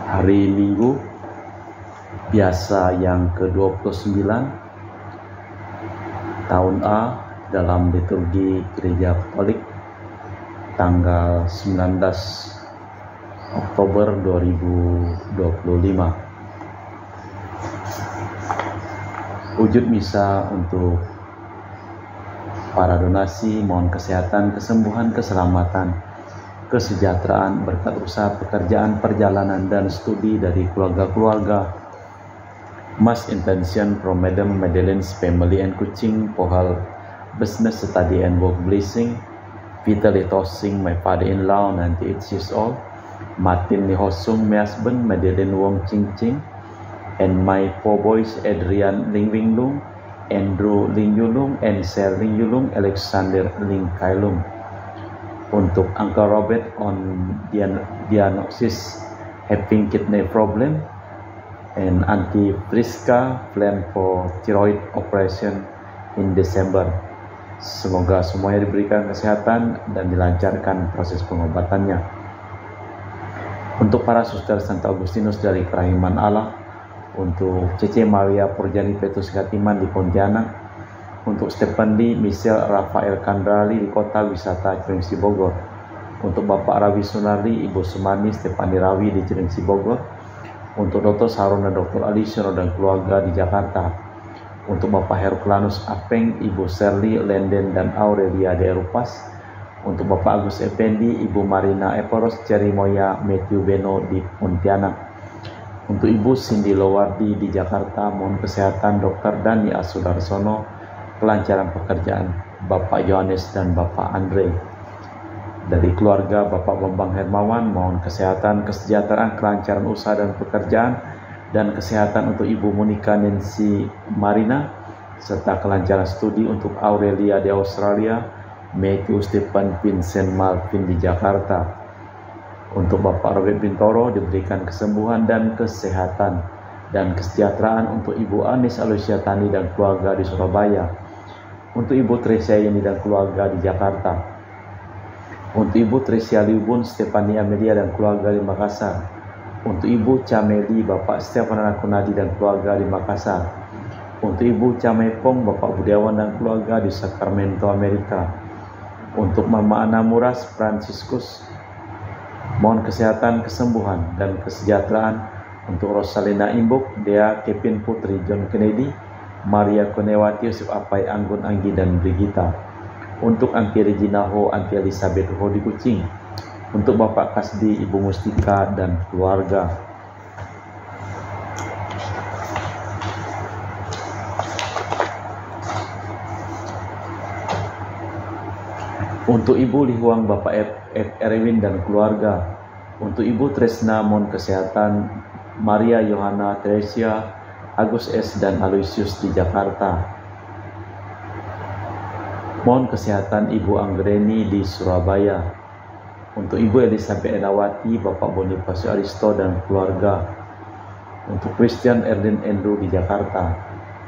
Hari Minggu biasa yang ke-29 tahun A dalam liturgi Gereja Katolik tanggal 19 Oktober 2025. Wujud misa untuk para donasi, mohon kesehatan, kesembuhan, keselamatan, kesejahteraan, berkat usaha, pekerjaan, perjalanan, dan studi dari keluarga-keluarga. Mass intention from Madam Madeleine's family and Kuching, Pohal business study and work blessing, Vitali Tossing, my father-in-law, 98 years old, Martin Nihosung, my husband, Madeleine Wong Ching Ching, and my 4 boys, Adrian Ling Wing Lung, Andrew Ling Yulung, and Sel Ling Yulung, Alexander Ling Kailung. Untuk Uncle Robert on diagnosis having kidney problem, and Auntie Friska plan for thyroid operation in December. Semoga semuanya diberikan kesehatan dan dilancarkan proses pengobatannya. Untuk para suster Santo Agustinus dari Kerahiman Allah, untuk Cece Maria Porjani Petrus Gatiman di Pontianak, untuk Stephen Lee, Michelle Rafael Kandrali di Kota Wisata Cilengsi Bogor, untuk Bapak Rawi Sunardi, Ibu Sumani Stefani Rawi di Cilengsi Bogor, untuk Dr. Saron dan Dr. Alisiono dan keluarga di Jakarta, untuk Bapak Herculanus Apeng, Ibu Shirley Lenden dan Aurelia de Erupas, untuk Bapak Agus Effendi, Ibu Marina Eporos, Cerimoya Matthew Beno di Pontianak, untuk Ibu Cindy Lowardi di Jakarta, mohon kesehatan Dr. Dani Asudarsono, kelancaran pekerjaan Bapak Yohanes dan Bapak Andre. Dari keluarga Bapak Bambang Hermawan, mohon kesehatan, kesejahteraan, kelancaran usaha dan pekerjaan, dan kesehatan untuk Ibu Monica Nancy Marina, serta kelancaran studi untuk Aurelia di Australia, Matthew Stephen Vincent Malvin di Jakarta. Untuk Bapak Robert Bintoro diberikan kesembuhan dan kesehatan dan kesejahteraan untuk Ibu Anis Alusia Tani dan keluarga di Surabaya. Untuk Ibu Tresia Yeni dan keluarga di Jakarta. Untuk Ibu Tresia Liubun, Stefani Amelia dan keluarga di Makassar. Untuk Ibu Cameli, Bapak Stefan Anakunadi dan keluarga di Makassar. Untuk Ibu Camepong, Bapak Budiawan dan keluarga di Sacramento, Amerika. Untuk Mama Ana Muras Franciscus, mohon kesehatan, kesembuhan, dan kesejahteraan untuk Rosalina Imbuk, Dea Kevin Putri John Kennedy, Maria Konewati, Yusuf Apai, Anggun Anggi, dan Brigita. Untuk Auntie Regina Ho, Auntie Elizabeth Ho di Kuching. Untuk Bapak Kasdi, Ibu Mustika, dan keluarga. Untuk Ibu Lihuang, Bapak F. Erwin dan keluarga. Untuk Ibu Tresna, mohon kesehatan Maria Yohana Teresia, Agus S. dan Aloysius di Jakarta. Mohon kesehatan Ibu Anggreni di Surabaya. Untuk Ibu Elizabeth Enawati, Bapak Bonifacio Aristo dan keluarga. Untuk Christian Erlin Andrew di Jakarta.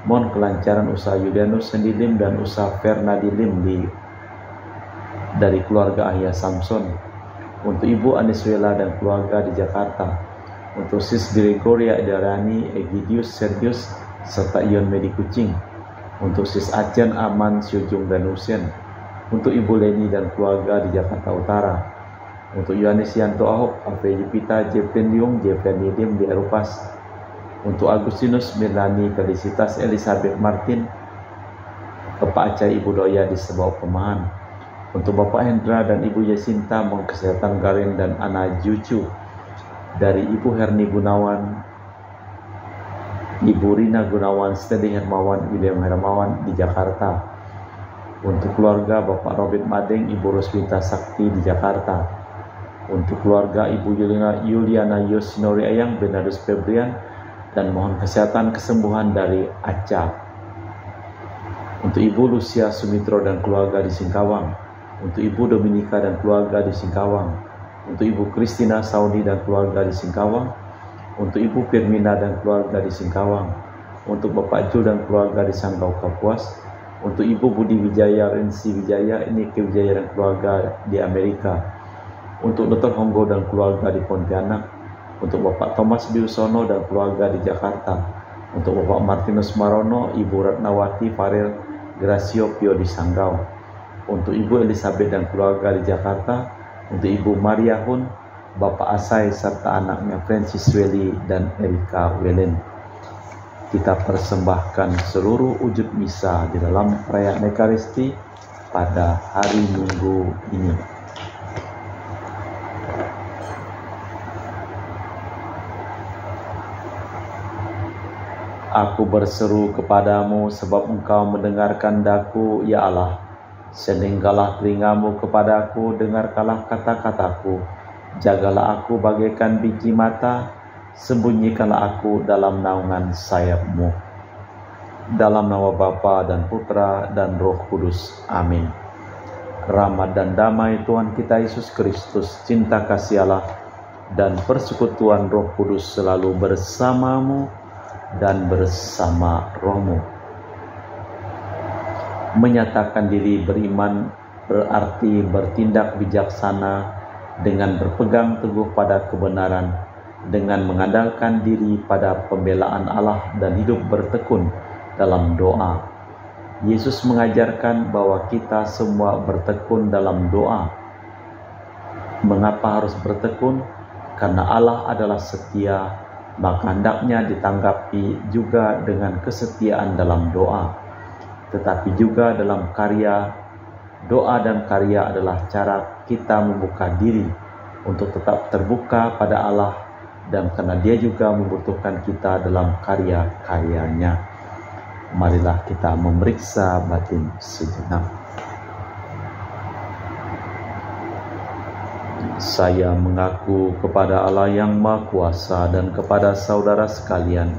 Mohon kelancaran usaha Yulianus Sendilim dan usaha Fernadilim dari keluarga Ahya Samson. Untuk Ibu Aniswela dan keluarga di Jakarta. Untuk Sis Gregoria Edarani, Egidius Sergius, serta Ion Medi Kuching. Untuk Sis Acen Aman, Syujung dan Hussein. Untuk Ibu Leni dan keluarga di Jakarta Utara. Untuk Yohanes Yanto Ahok, Ave Jepita, Jeplen Liung, Jeplen Nidim di Erupas. Untuk Agustinus Melani Felicitas Elizabeth Martin, Bapak Acai Ibu Doya di Sebau Pemahan. Untuk Bapak Hendra dan Ibu Yasinta, mohon kesehatan Garin dan Ana Jucu. Dari Ibu Herni Gunawan, Ibu Rina Gunawan, Stedi Hermawan, William Hermawan di Jakarta. Untuk keluarga Bapak Robert Madeng, Ibu Roswita Sakti di Jakarta. Untuk keluarga Ibu Yuliana Yosinori Ayang, Benadus Febrian, dan mohon kesehatan kesembuhan dari Aca. Untuk Ibu Lucia Sumitro dan keluarga di Singkawang. Untuk Ibu Dominika dan keluarga di Singkawang. Untuk Ibu Kristina Saudi dan keluarga di Singkawang. Untuk Ibu Firmina dan keluarga di Singkawang. Untuk Bapak Jul dan keluarga di Sanggau Kapuas. Untuk Ibu Budi Wijaya, Rensi Wijaya, Nike Wijaya dan keluarga di Amerika. Untuk Dr. Honggo dan keluarga di Pontianak. untuk Bapak Thomas Biusono dan keluarga di Jakarta, untuk Bapak Martinus Marono, Ibu Ratnawati Farel Gracio Pio di Sanggau, untuk Ibu Elizabeth dan keluarga di Jakarta, untuk Ibu Maria Hun, Bapak Asai serta anaknya Francis Welly dan Erika Welen. Kita persembahkan seluruh wujud misa di dalam perayaan Ekaristi pada hari Minggu ini. Aku berseru kepadamu sebab engkau mendengarkan daku, ya Allah. Seninggalah telingamu kepadaku, dengarkanlah kata-kataku. Jagalah aku bagaikan biji mata, sembunyikanlah aku dalam naungan sayap-Mu. Dalam nama Bapa dan Putra dan Roh Kudus. Amin. Rahmat dan damai Tuhan kita Yesus Kristus, cinta kasih Allah, dan persekutuan Roh Kudus selalu bersamamu dan bersama rohmu. Menyatakan diri beriman berarti bertindak bijaksana dengan berpegang teguh pada kebenaran, dengan mengandalkan diri pada pembelaan Allah dan hidup bertekun dalam doa. Yesus mengajarkan bahwa kita semua bertekun dalam doa. Mengapa harus bertekun? Karena Allah adalah setia, maka hendaknya ditanggapi juga dengan kesetiaan dalam doa. Tetapi juga dalam karya, doa dan karya adalah cara kita membuka diri untuk tetap terbuka pada Allah, dan karena Dia juga membutuhkan kita dalam karya-karyanya. Marilah kita memeriksa batin sejenak. Saya mengaku kepada Allah yang Maha Kuasa dan kepada saudara sekalian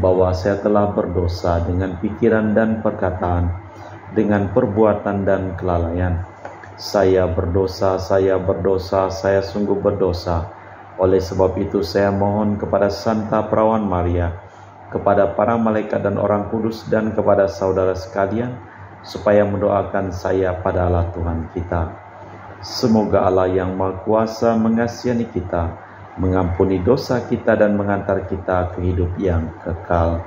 bahwa saya telah berdosa dengan pikiran dan perkataan, dengan perbuatan dan kelalaian. Saya berdosa, saya sungguh berdosa. Oleh sebab itu saya mohon kepada Santa Perawan Maria, kepada para malaikat dan orang kudus, dan kepada saudara sekalian, supaya mendoakan saya pada Allah Tuhan kita. Semoga Allah yang Maha Kuasa mengasihani kita, mengampuni dosa kita, dan mengantar kita ke hidup yang kekal.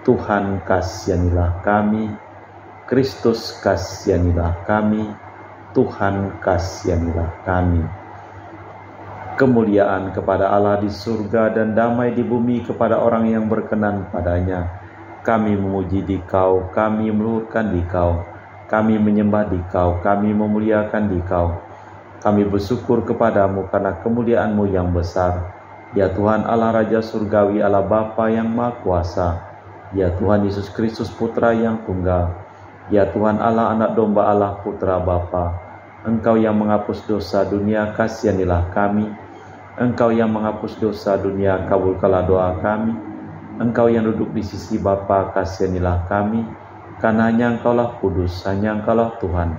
Tuhan kasihanilah kami, Kristus kasihanilah kami, Tuhan kasihanilah kami. Kemuliaan kepada Allah di surga dan damai di bumi kepada orang yang berkenan padanya. Kami memuji Dikau, kami meluhurkan Dikau, kami menyembah Dikau, kami memuliakan Dikau. Kami bersyukur kepadamu karena kemuliaan-Mu yang besar. Ya Tuhan Allah Raja Surgawi, Allah Bapa yang Maha Kuasa. Ya Tuhan Yesus Kristus Putra yang Tunggal. Ya Tuhan Allah Anak Domba Allah Putra Bapa. Engkau yang menghapus dosa dunia, kasihanilah kami. Engkau yang menghapus dosa dunia, kabulkanlah doa kami. Engkau yang duduk di sisi Bapa, kasihanilah kami. Karena hanya Engkaulah kudus, hanya Engkaulah Tuhan,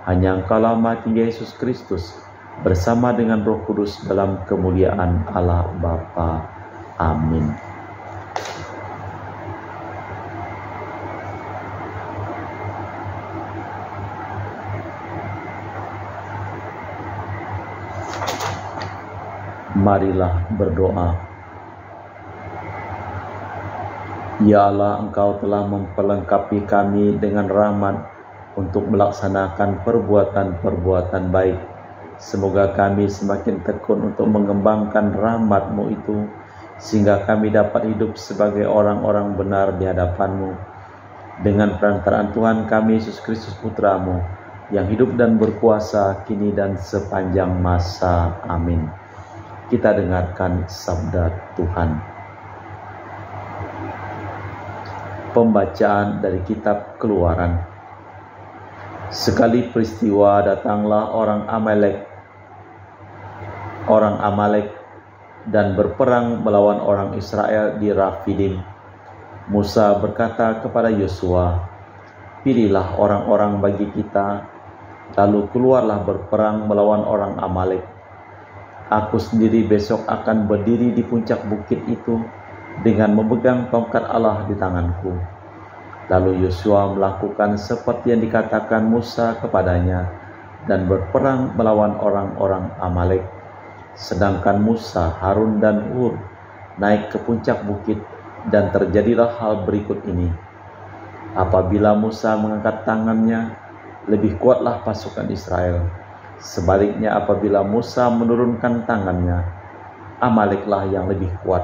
hanya Engkaulah Maha Tinggi Yesus Kristus, bersama dengan Roh Kudus dalam kemuliaan Allah Bapa. Amin. Marilah berdoa. Ya Allah, Engkau telah memperlengkapi kami dengan rahmat untuk melaksanakan perbuatan-perbuatan baik. Semoga kami semakin tekun untuk mengembangkan rahmat-Mu itu, sehingga kami dapat hidup sebagai orang-orang benar di hadapan-Mu. Dengan perantaraan Tuhan kami Yesus Kristus Putra-Mu, yang hidup dan berkuasa kini dan sepanjang masa. Amin. Kita dengarkan sabda Tuhan. Pembacaan dari kitab Keluaran. Sekali peristiwa datanglah orang Amalek dan berperang melawan orang Israel di Rafidim. Musa berkata kepada Yosua, "Pilihlah orang-orang bagi kita, lalu keluarlah berperang melawan orang Amalek. Aku sendiri besok akan berdiri di puncak bukit itu dengan memegang tongkat Allah di tanganku." Lalu Yosua melakukan seperti yang dikatakan Musa kepadanya dan berperang melawan orang-orang Amalek. Sedangkan Musa, Harun, dan Hur naik ke puncak bukit, dan terjadilah hal berikut ini. Apabila Musa mengangkat tangannya, lebih kuatlah pasukan Israel. Sebaliknya apabila Musa menurunkan tangannya, Amaleklah yang lebih kuat.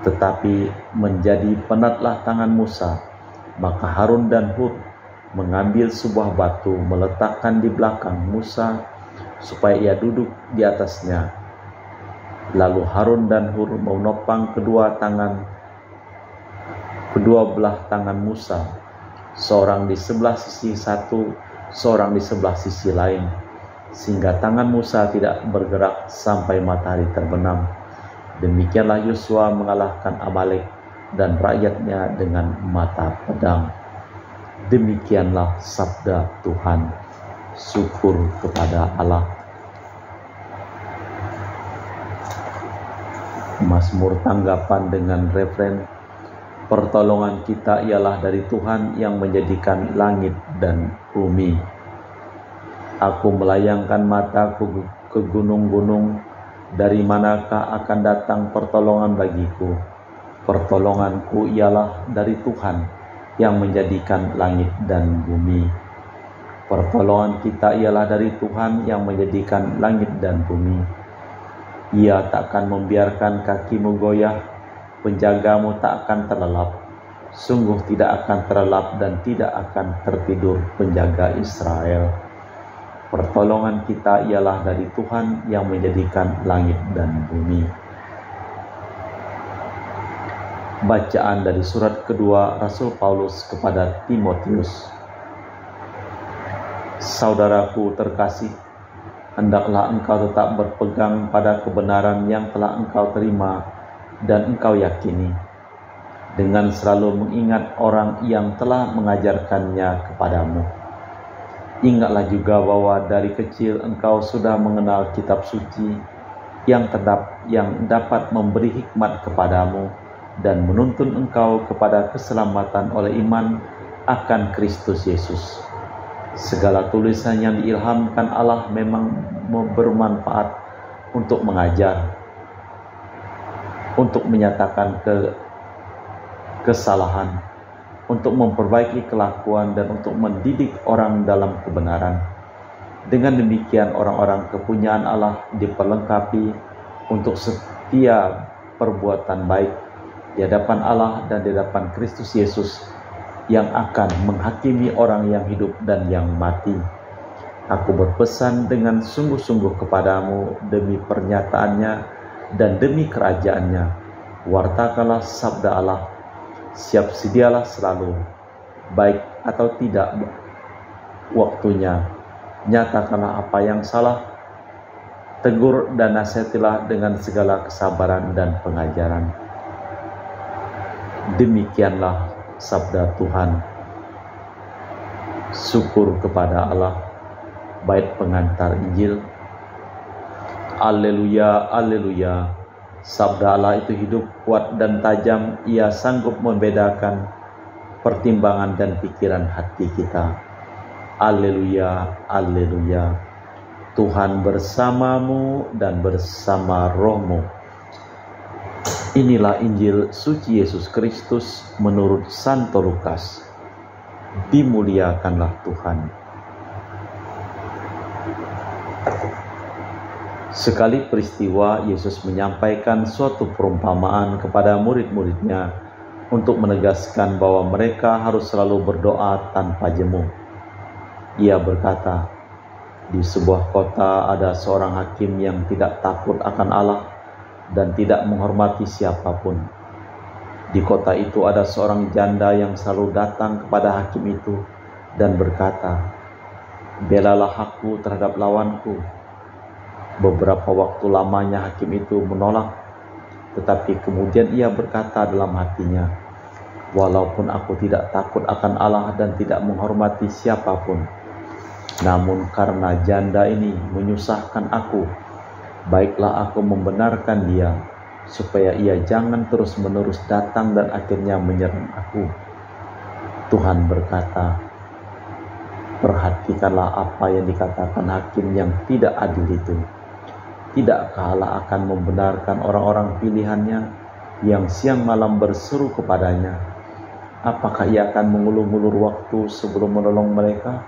Tetapi menjadi penatlah tangan Musa, maka Harun dan Hur mengambil sebuah batu, meletakkan di belakang Musa supaya ia duduk di atasnya. Lalu Harun dan Hur menopang kedua belah tangan Musa, seorang di sebelah sisi satu, seorang di sebelah sisi lain, sehingga tangan Musa tidak bergerak sampai matahari terbenam. Demikianlah Yosua mengalahkan Amalek dan rakyatnya dengan mata pedang. Demikianlah sabda Tuhan. Syukur kepada Allah. Mazmur tanggapan dengan referen, pertolongan kita ialah dari Tuhan yang menjadikan langit dan bumi. Aku melayangkan mataku ke gunung-gunung, dari manakah akan datang pertolongan bagiku? Pertolonganku ialah dari Tuhan yang menjadikan langit dan bumi. Pertolongan kita ialah dari Tuhan yang menjadikan langit dan bumi. Ia takkan membiarkan kakimu goyah, penjagamu tak akan terlelap. Sungguh tidak akan terlelap dan tidak akan tertidur penjaga Israel. Pertolongan kita ialah dari Tuhan yang menjadikan langit dan bumi. Bacaan dari surat kedua Rasul Paulus kepada Timotius. Saudaraku terkasih, hendaklah engkau tetap berpegang pada kebenaran yang telah engkau terima dan engkau yakini, dengan selalu mengingat orang yang telah mengajarkannya kepadamu. Ingatlah juga bahwa dari kecil engkau sudah mengenal kitab suci yang dapat memberi hikmat kepadamu dan menuntun engkau kepada keselamatan oleh iman akan Kristus Yesus. Segala tulisan yang diilhamkan Allah memang bermanfaat untuk mengajar, untuk menyatakan kesalahan, untuk memperbaiki kelakuan, dan untuk mendidik orang dalam kebenaran. Dengan demikian orang-orang kepunyaan Allah diperlengkapi untuk setiap perbuatan baik di hadapan Allah dan di hadapan Kristus Yesus yang akan menghakimi orang yang hidup dan yang mati. Aku berpesan dengan sungguh-sungguh kepadamu demi pernyataannya dan demi kerajaannya. Wartakanlah sabda Allah, siap sedialah selalu, baik atau tidak waktunya. Nyatakanlah apa yang salah, tegur dan nasihatilah dengan segala kesabaran dan pengajaran. Demikianlah sabda Tuhan. Syukur kepada Allah. Bait pengantar Injil. Alleluia, alleluia. Sabda Allah itu hidup, kuat dan tajam. Ia sanggup membedakan pertimbangan dan pikiran hati kita. Alleluia, alleluia. Tuhan bersamamu dan bersama rohmu. Inilah Injil suci Yesus Kristus menurut Santo Lukas. Dimuliakanlah Tuhan. Sekali peristiwa, Yesus menyampaikan suatu perumpamaan kepada murid-muridnya untuk menegaskan bahwa mereka harus selalu berdoa tanpa jemu. Ia berkata, di sebuah kota ada seorang hakim yang tidak takut akan Allah dan tidak menghormati siapapun. Di kota itu ada seorang janda yang selalu datang kepada hakim itu dan berkata, "Belalah aku terhadap lawanku." Beberapa waktu lamanya hakim itu menolak, tetapi kemudian ia berkata dalam hatinya, "Walaupun aku tidak takut akan Allah dan tidak menghormati siapapun, namun karena janda ini menyusahkan aku, baiklah aku membenarkan dia, supaya ia jangan terus-menerus datang dan akhirnya menyerang aku." Tuhan berkata, "Perhatikanlah apa yang dikatakan hakim yang tidak adil itu. Tidakkah Allah akan membenarkan orang-orang pilihannya yang siang malam berseru kepadanya? Apakah ia akan mengulur-ulur waktu sebelum menolong mereka?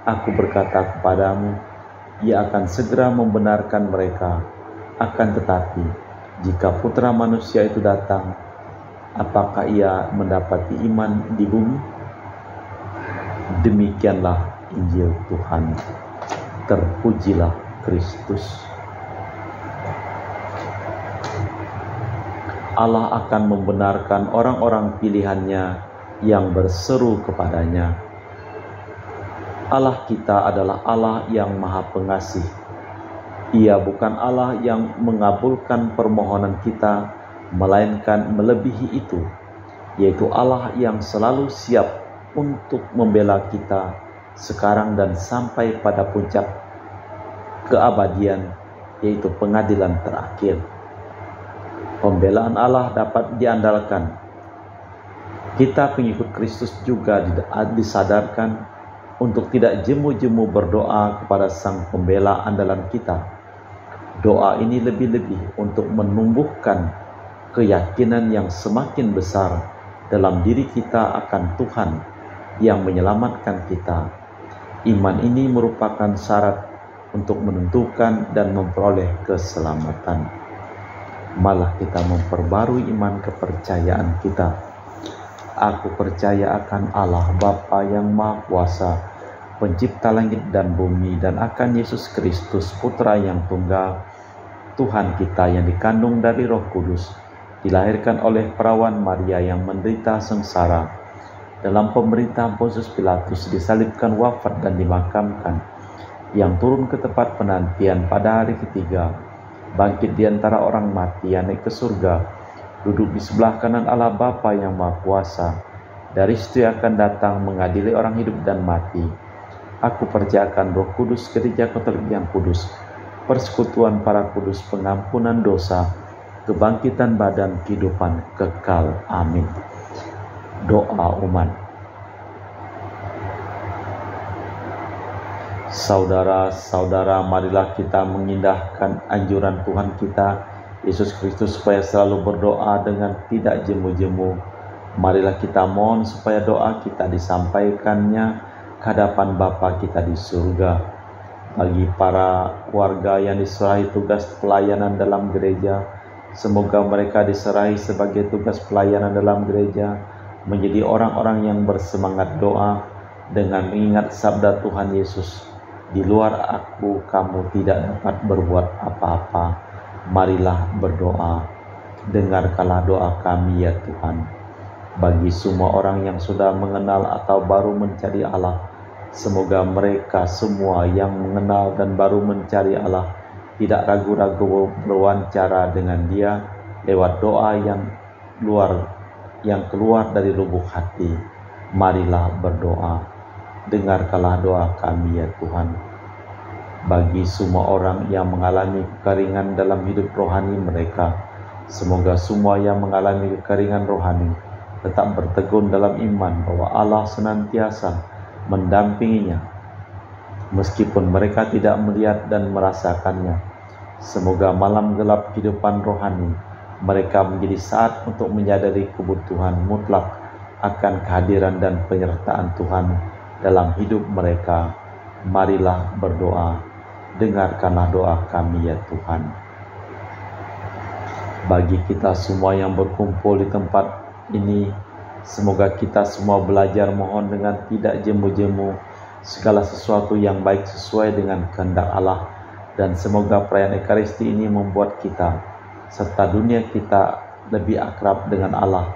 Aku berkata kepadamu, ia akan segera membenarkan mereka. Akan tetapi, jika Putra Manusia itu datang, apakah ia mendapati iman di bumi? Demikianlah Injil Tuhan. Terpujilah Kristus. Allah akan membenarkan orang-orang pilihannya yang berseru kepadanya. Allah kita adalah Allah yang Maha Pengasih. Ia bukan Allah yang mengabulkan permohonan kita, melainkan melebihi itu, yaitu Allah yang selalu siap untuk membela kita sekarang dan sampai pada puncak keabadian, yaitu pengadilan terakhir. Pembelaan Allah dapat diandalkan. Kita pengikut Kristus juga disadarkan untuk tidak jemu-jemu berdoa kepada Sang Pembela andalan kita. Doa ini lebih-lebih untuk menumbuhkan keyakinan yang semakin besar dalam diri kita akan Tuhan yang menyelamatkan kita. Iman ini merupakan syarat untuk menentukan dan memperoleh keselamatan. Malah kita memperbarui iman kepercayaan kita. Aku percaya akan Allah Bapa yang Maha Kuasa, pencipta langit dan bumi, dan akan Yesus Kristus, Putra yang tunggal, Tuhan kita yang dikandung dari Roh Kudus, dilahirkan oleh perawan Maria yang menderita sengsara, dalam pemerintahan Pontius Pilatus disalibkan, wafat dan dimakamkan, yang turun ke tempat penantian pada hari ketiga, bangkit di antara orang mati, yang naik ke surga, duduk di sebelah kanan Allah Bapa yang Maha Kuasa. Dari situ akan datang mengadili orang hidup dan mati. Aku percayakan Roh Kudus, Gereja Katolik yang kudus, persekutuan para kudus, pengampunan dosa, kebangkitan badan, kehidupan kekal. Amin. Doa umat. Saudara-saudara, marilah kita mengindahkan anjuran Tuhan kita Yesus Kristus supaya selalu berdoa dengan tidak jemu-jemu. Marilah kita mohon supaya doa kita disampaikannya ke hadapan Bapa kita di surga. Bagi para warga yang diserahi tugas pelayanan dalam gereja, semoga mereka diserahi sebagai tugas pelayanan dalam gereja, menjadi orang-orang yang bersemangat doa dengan mengingat sabda Tuhan Yesus, di luar aku kamu tidak dapat berbuat apa-apa. Marilah berdoa. Dengarkanlah doa kami ya Tuhan. Bagi semua orang yang sudah mengenal atau baru mencari Allah, semoga mereka semua yang mengenal dan baru mencari Allah tidak ragu-ragu berwawancara dengan Dia lewat doa yang keluar dari lubuk hati. Marilah berdoa. Dengarkanlah doa kami ya Tuhan. Bagi semua orang yang mengalami kekeringan dalam hidup rohani mereka, semoga semua yang mengalami kekeringan rohani tetap bertegun dalam iman bahwa Allah senantiasa mendampinginya meskipun mereka tidak melihat dan merasakannya. Semoga malam gelap kehidupan rohani mereka menjadi saat untuk menyadari kebutuhan mutlak akan kehadiran dan penyertaan Tuhan dalam hidup mereka. Marilah berdoa. Dengarkanlah doa kami ya Tuhan. Bagi kita semua yang berkumpul di tempat ini, semoga kita semua belajar mohon dengan tidak jemu-jemu segala sesuatu yang baik sesuai dengan kehendak Allah, dan semoga perayaan Ekaristi ini membuat kita serta dunia kita lebih akrab dengan Allah.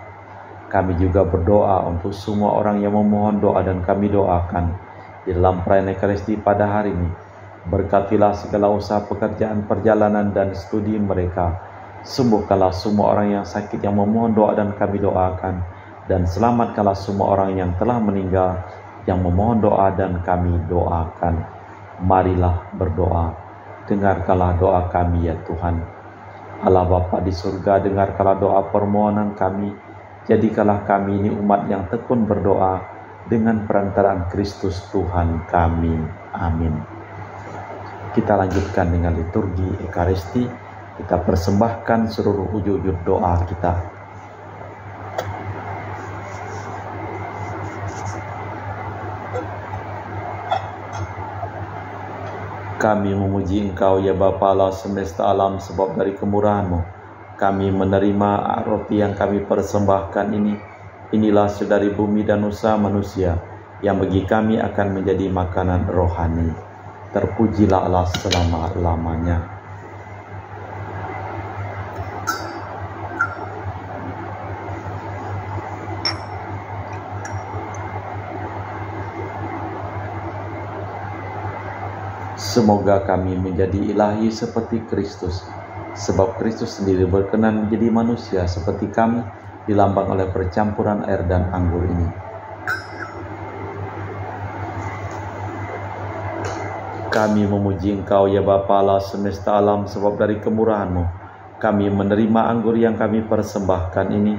Kami juga berdoa untuk semua orang yang memohon doa dan kami doakan di dalam perayaan Ekaristi pada hari ini. Berkatilah segala usaha pekerjaan, perjalanan dan studi mereka. Sembuhkanlah semua orang yang sakit yang memohon doa dan kami doakan, dan selamatkanlah semua orang yang telah meninggal yang memohon doa dan kami doakan. Marilah berdoa. Dengarkanlah doa kami ya Tuhan. Allah Bapa di surga, dengarkanlah doa permohonan kami. Jadikanlah kami ini umat yang tekun berdoa dengan perantaraan Kristus Tuhan kami. Amin. Kita lanjutkan dengan liturgi Ekaristi. Kita persembahkan seluruh ujug-ujug doa kita. Kami memuji Engkau ya Bapa Allah semesta alam, sebab dari kemurahan-Mu kami menerima roti yang kami persembahkan ini. Inilah saudari bumi dan nusa manusia yang bagi kami akan menjadi makanan rohani. Terpujilah Allah selama-lamanya. Semoga kami menjadi ilahi seperti Kristus, sebab Kristus sendiri berkenan menjadi manusia seperti kami, dilambang oleh percampuran air dan anggur ini. Kami memuji Engkau ya Bapa Allah semesta alam, sebab dari kemurahan-Mu kami menerima anggur yang kami persembahkan ini.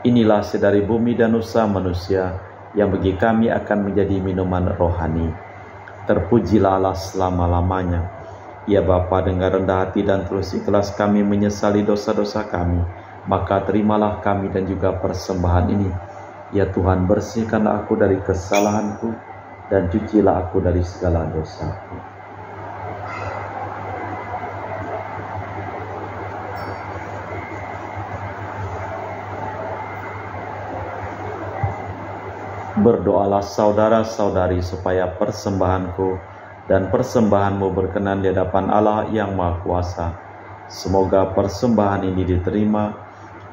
Inilah sedari bumi dan nusa manusia yang bagi kami akan menjadi minuman rohani. Terpujilah Allah selama-lamanya. Ya Bapa, dengan rendah hati dan tulus ikhlas kami menyesali dosa-dosa kami, maka terimalah kami dan juga persembahan ini. Ya Tuhan, bersihkanlah aku dari kesalahanku dan cucilah aku dari segala dosaku. Berdoalah saudara-saudari supaya persembahanku dan persembahanmu berkenan di hadapan Allah yang Maha Kuasa. Semoga persembahan ini diterima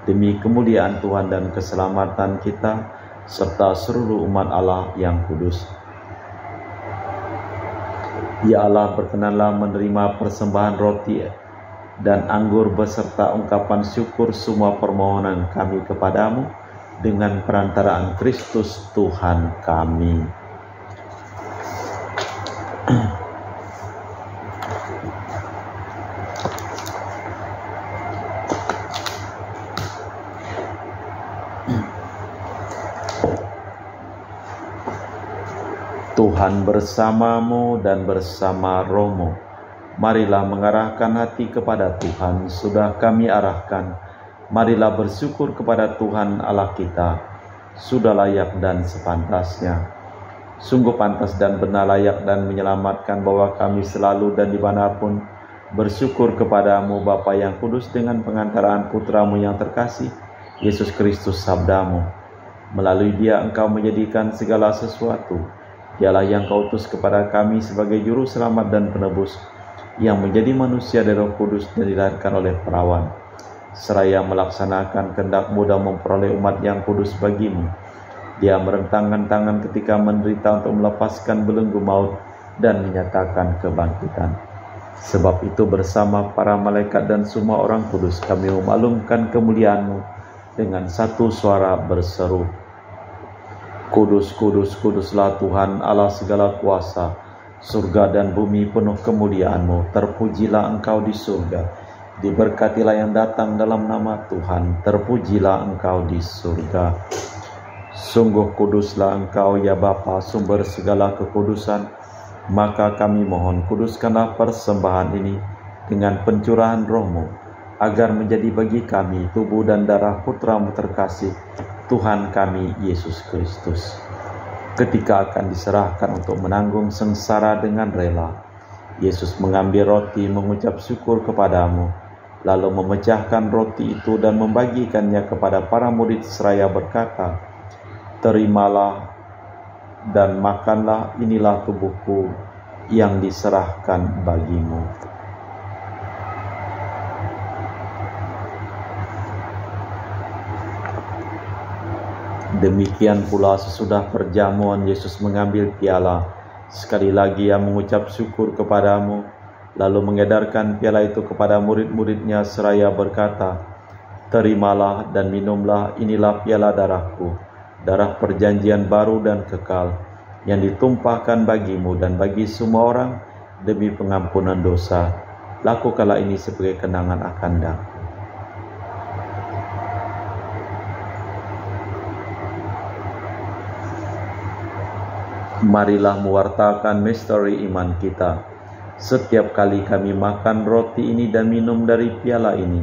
demi kemuliaan Tuhan dan keselamatan kita, serta seluruh umat Allah yang kudus. Ya Allah, berkenanlah menerima persembahan roti dan anggur beserta ungkapan syukur semua permohonan kami kepadamu dengan perantaraan Kristus Tuhan kami. Tuhan bersamamu dan bersama rohmu. Marilah mengarahkan hati kepada Tuhan. Sudah kami arahkan, marilah bersyukur kepada Tuhan Allah kita. Sudah layak dan sepantasnya. Sungguh pantas dan benar, layak dan menyelamatkan bahwa kami selalu dan dimanapun bersyukur kepadamu Bapa yang kudus, dengan pengantaraan Putramu yang terkasih, Yesus Kristus sabdamu. Melalui Dia Engkau menjadikan segala sesuatu. Dialah yang Kau utus kepada kami sebagai juru selamat dan penebus, yang menjadi manusia dari Roh Kudus dan dilahirkan oleh perawan, seraya melaksanakan kehendak-Mu dan memperoleh umat yang kudus bagimu. Dia merentangkan tangan ketika menderita untuk melepaskan belenggu maut dan menyatakan kebangkitan. Sebab itu bersama para malaikat dan semua orang kudus kami memaklumkan kemuliaan-Mu dengan satu suara berseru, Kudus, kudus, kuduslah Tuhan Allah segala kuasa. Surga dan bumi penuh kemuliaan-Mu. Terpujilah Engkau di surga. Diberkatilah yang datang dalam nama Tuhan. Terpujilah Engkau di surga. Sungguh kuduslah Engkau ya Bapa, sumber segala kekudusan. Maka kami mohon, kuduskanlah persembahan ini dengan pencurahan Roh-Mu, agar menjadi bagi kami tubuh dan darah Putra-Mu terkasih, Tuhan kami Yesus Kristus. Ketika akan diserahkan untuk menanggung sengsara dengan rela, Yesus mengambil roti, mengucap syukur kepadamu, lalu memecahkan roti itu dan membagikannya kepada para murid seraya berkata, Terimalah dan makanlah, inilah tubuhku yang diserahkan bagimu. Demikian pula sesudah perjamuan Yesus mengambil piala. Sekali lagi Ia mengucap syukur kepadamu, lalu mengedarkan piala itu kepada murid-murid-Nya seraya berkata, Terimalah dan minumlah, inilah piala darahku, darah perjanjian baru dan kekal, yang ditumpahkan bagimu dan bagi semua orang demi pengampunan dosa. Lakukanlah ini sebagai kenangan akan Aku. Marilah mewartakan misteri iman kita. Setiap kali kami makan roti ini dan minum dari piala ini,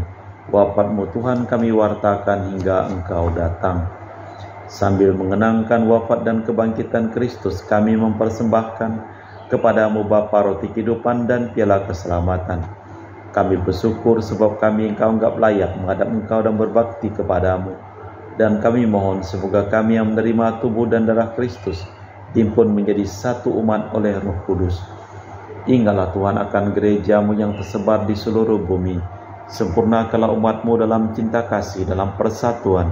wafat-Mu Tuhan kami wartakan hingga Engkau datang. Sambil mengenangkan wafat dan kebangkitan Kristus, kami mempersembahkan kepada-Mu Bapa roti kehidupan dan piala keselamatan. Kami bersyukur sebab kami Engkau anggap layak menghadap Engkau dan berbakti kepada-Mu. Dan kami mohon semoga kami yang menerima tubuh dan darah Kristus dihimpun menjadi satu umat oleh Roh Kudus. Ingatlah Tuhan akan gereja-Mu yang tersebar di seluruh bumi. Sempurnakanlah umat-Mu dalam cinta kasih, dalam persatuan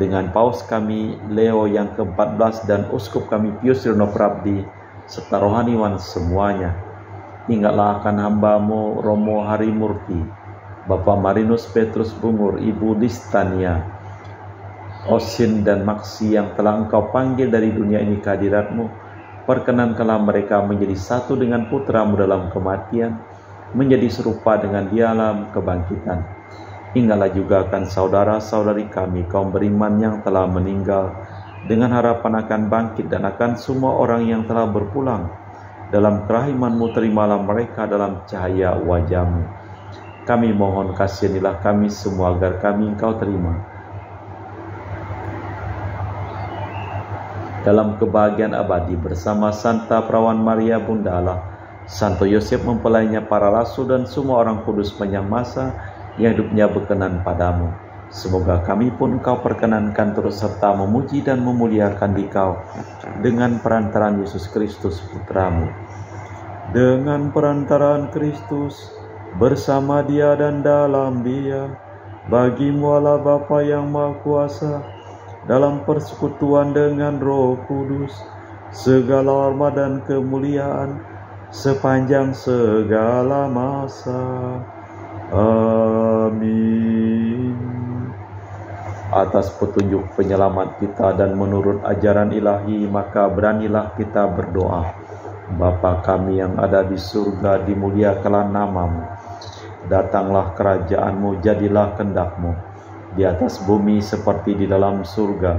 dengan Paus kami Leo yang ke-14 dan Uskup kami Pius Rino Prabdi serta rohaniwan semuanya. Ingatlah akan hamba-Mu Romo Harimurti, Bapak Marinus Petrus Bungur, Ibu Listania, Osin dan Maksi yang telah Engkau panggil dari dunia ini ke hadirat-Mu. Perkenankanlah mereka menjadi satu dengan Putra-Mu dalam kematian, menjadi serupa dengan Dia dalam kebangkitan. Ingatlah juga akan saudara-saudari kami, kaum beriman yang telah meninggal, dengan harapan akan bangkit dan akan semua orang yang telah berpulang. Dalam kerahiman-Mu terimalah mereka dalam cahaya wajah-Mu. Kami mohon kasihanilah kami semua agar kami Engkau terima dalam kebahagiaan abadi bersama Santa Perawan Maria Bunda Allah, Santo Yosef mempelainya para rasul dan semua orang kudus sepanjang masa yang hidupnya berkenan padamu. Semoga kami pun Engkau perkenankan terus serta memuji dan memuliakan Dikau dengan perantaraan Yesus Kristus Putra-Mu. Dengan perantaraan Kristus, bersama Dia dan dalam Dia, bagi-Mu Allah Bapa yang Maha Kuasa, dalam persekutuan dengan Roh Kudus, segala hormat dan kemuliaan sepanjang segala masa. Amin. Atas petunjuk penyelamat kita dan menurut ajaran ilahi, maka beranilah kita berdoa. Bapa kami yang ada di surga, dimuliakanlah nama-Mu. Datanglah kerajaan-Mu, jadilah kehendak-Mu di atas bumi seperti di dalam surga.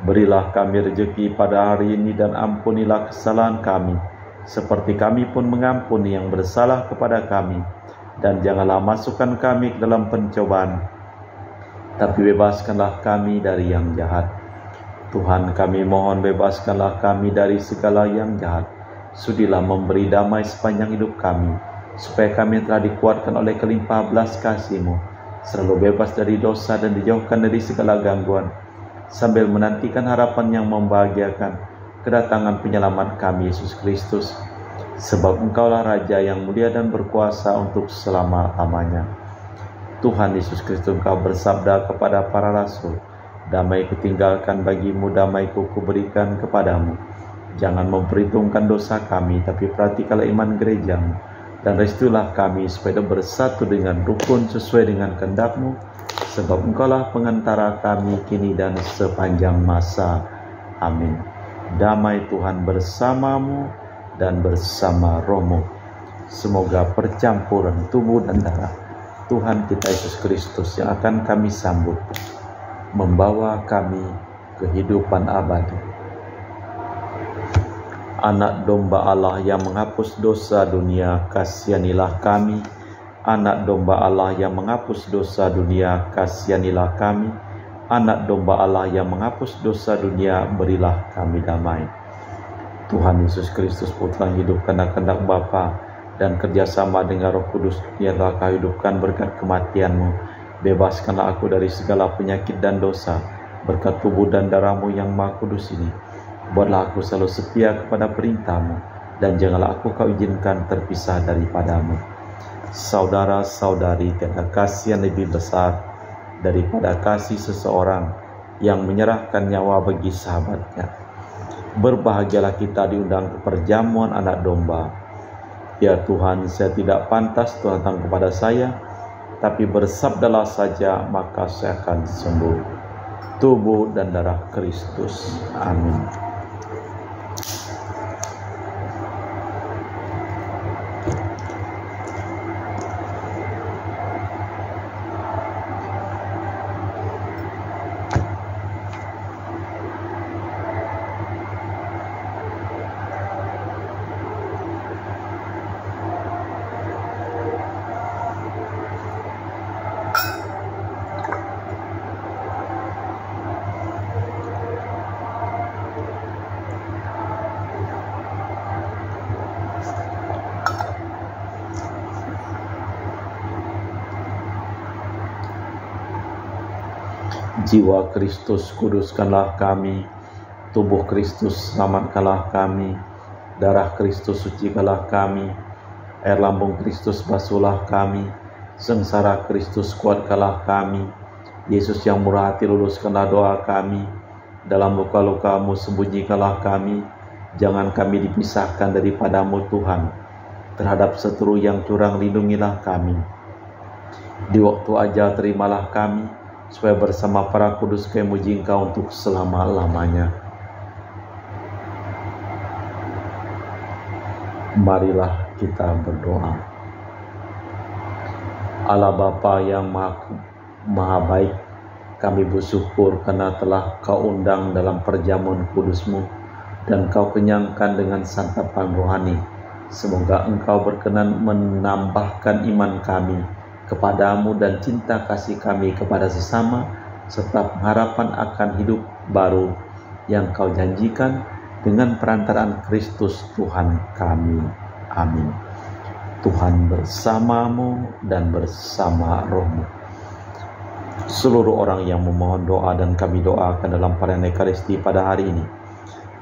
Berilah kami rezeki pada hari ini dan ampunilah kesalahan kami, seperti kami pun mengampuni yang bersalah kepada kami. Dan janganlah masukkan kami ke dalam pencobaan, tapi bebaskanlah kami dari yang jahat. Tuhan, kami mohon bebaskanlah kami dari segala yang jahat. Sudilah memberi damai sepanjang hidup kami, supaya kami telah dikuatkan oleh kelimpah belas kasih-Mu, selalu bebas dari dosa dan dijauhkan dari segala gangguan, sambil menantikan harapan yang membahagiakan, kedatangan penyelamat kami Yesus Kristus. Sebab Engkaulah Raja yang mulia dan berkuasa untuk selama-lamanya. Tuhan Yesus Kristus, Engkau bersabda kepada para rasul, "Damai kutinggalkan bagimu, damai-Ku kuberikan kepadamu. Jangan memperhitungkan dosa kami, tapi perhatikanlah iman gereja-Mu, dan restuilah kami supaya bersatu dengan rukun sesuai dengan kehendak-Mu, sebab Engkaulah pengantara kami kini dan sepanjang masa. Amin." Damai Tuhan bersamamu dan bersama rohmu. Semoga percampuran tubuh dan darah Tuhan kita Yesus Kristus yang akan kami sambut membawa kami kehidupan abadi. Anak domba Allah yang menghapus dosa dunia, kasihanilah kami. Anak domba Allah yang menghapus dosa dunia, kasihanilah kami. Anak domba Allah yang menghapus dosa dunia, berilah kami damai. Tuhan Yesus Kristus, Putra yang hidup karena kehendak Bapa dan kerjasama dengan Roh Kudus, Dia telah Kau hidupkan berkat kematian-Mu. Bebaskanlah aku dari segala penyakit dan dosa berkat tubuh dan darah-Mu yang Maha Kudus ini. Buatlah aku selalu setia kepada perintah-Mu, dan janganlah aku Kau izinkan terpisah daripada-Mu. Saudara-saudari, tiada kasih yang lebih besar daripada kasih seseorang yang menyerahkan nyawa bagi sahabatnya. Berbahagialah kita diundang ke perjamuan anak domba. Ya Tuhan, saya tidak pantas Tuhan datang kepada saya, tapi bersabdalah saja, maka saya akan sembuh. Tubuh dan darah Kristus. Amin. Jiwa Kristus kuduskanlah kami, tubuh Kristus selamatkanlah kami, darah Kristus sucikanlah kami, air lambung Kristus basuhlah kami, sengsara Kristus kuatkanlah kami, Yesus yang murah hati luluskanlah doa kami, dalam luka-luka-Mu sembunyikanlah kami, jangan kami dipisahkan daripadamu Tuhan, terhadap seteru yang curang lindungilah kami, di waktu ajal terimalah kami, supaya bersama para kudus kami muji Engkau untuk selama-lamanya. Marilah kita berdoa. Allah Bapa yang maha baik, kami bersyukur karena telah Kau undang dalam perjamuan kudus-Mu dan Kau kenyangkan dengan santapan rohani. Semoga Engkau berkenan menambahkan iman kami kepadamu dan cinta kasih kami kepada sesama, serta pengharapan akan hidup baru yang Kau janjikan dengan perantaraan Kristus Tuhan kami. Amin. Tuhan bersamamu dan bersama rohmu. Seluruh orang yang memohon doa dan kami doakan dalam perayaan Ekaristi pada hari ini,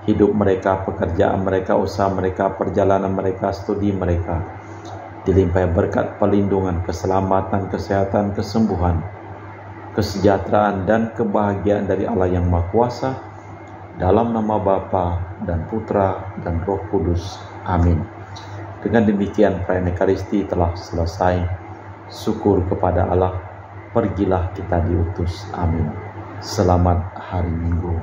hidup mereka, pekerjaan mereka, usaha mereka, perjalanan mereka, studi mereka, dilimpahi berkat perlindungan, keselamatan, kesehatan, kesembuhan, kesejahteraan, dan kebahagiaan dari Allah yang Maha Kuasa, dalam nama Bapa dan Putra dan Roh Kudus. Amin. Dengan demikian perayaan Ekaristi telah selesai. Syukur kepada Allah. Pergilah kita diutus. Amin. Selamat hari Minggu.